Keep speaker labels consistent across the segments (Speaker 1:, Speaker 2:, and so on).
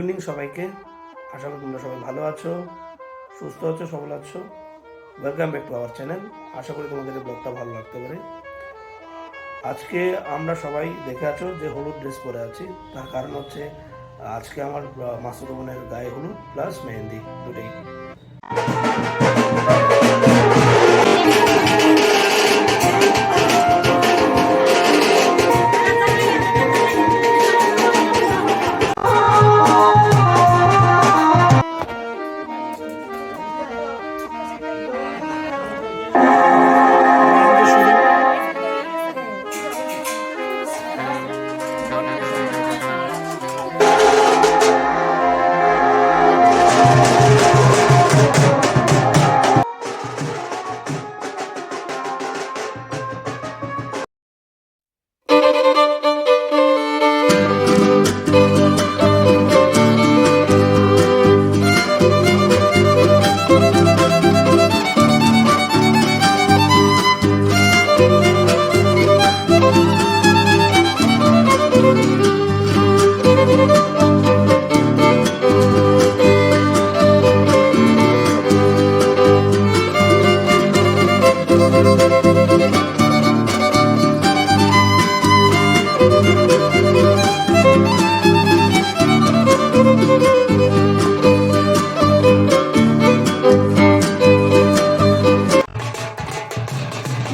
Speaker 1: Evening সবাইকে। আশা করি তোমরা সবাই ভালো আছো, সুস্থ আছো, সবল আছো। Welcome back to our channel. আশা করি তোমাদের এই ব্লগটা ভালো লাগতে পারে। আজকে আমরা সবাই দেখে আছো যে হলুদ ড্রেস পরে আছি, তার কারণ হচ্ছে আজকে আমার মাসুদ বোনের গায়ে হলুদ প্লাস মেহেন্দি দুটোই।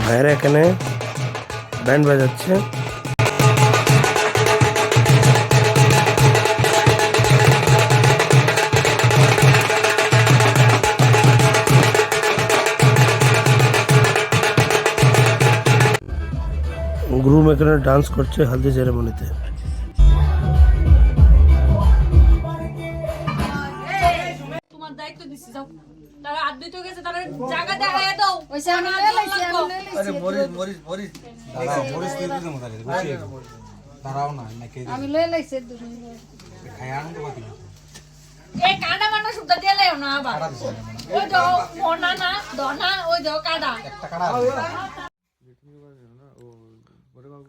Speaker 1: ভাইয়েরা এখানে ব্যান্ড বাজাচ্ছে। গ্রুম এখানে ডান্স করছে হলদি সেরেমনিতে।
Speaker 2: তোমার দায়িত্ব দিছি, যাও তারা আদ্যিত গেছে, তারা জায়গা দেখায় দাও।
Speaker 3: ওইসে আমি লইছি
Speaker 4: আরে মরিস দাঁড়াও মরিস তুই দিতে মতালে বুঝছি দাঁড়াও না নাকি
Speaker 3: আমি লইছি দুজন
Speaker 4: খাই আনন্দ পাতি
Speaker 2: এই কাঁডা মানা শুদ্ধ দিয়ে লাও না আবার। ওই দাও মোনা না দনা, ওই দাও কাঁডা
Speaker 4: একটা কাড়া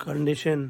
Speaker 1: কন্ডিশন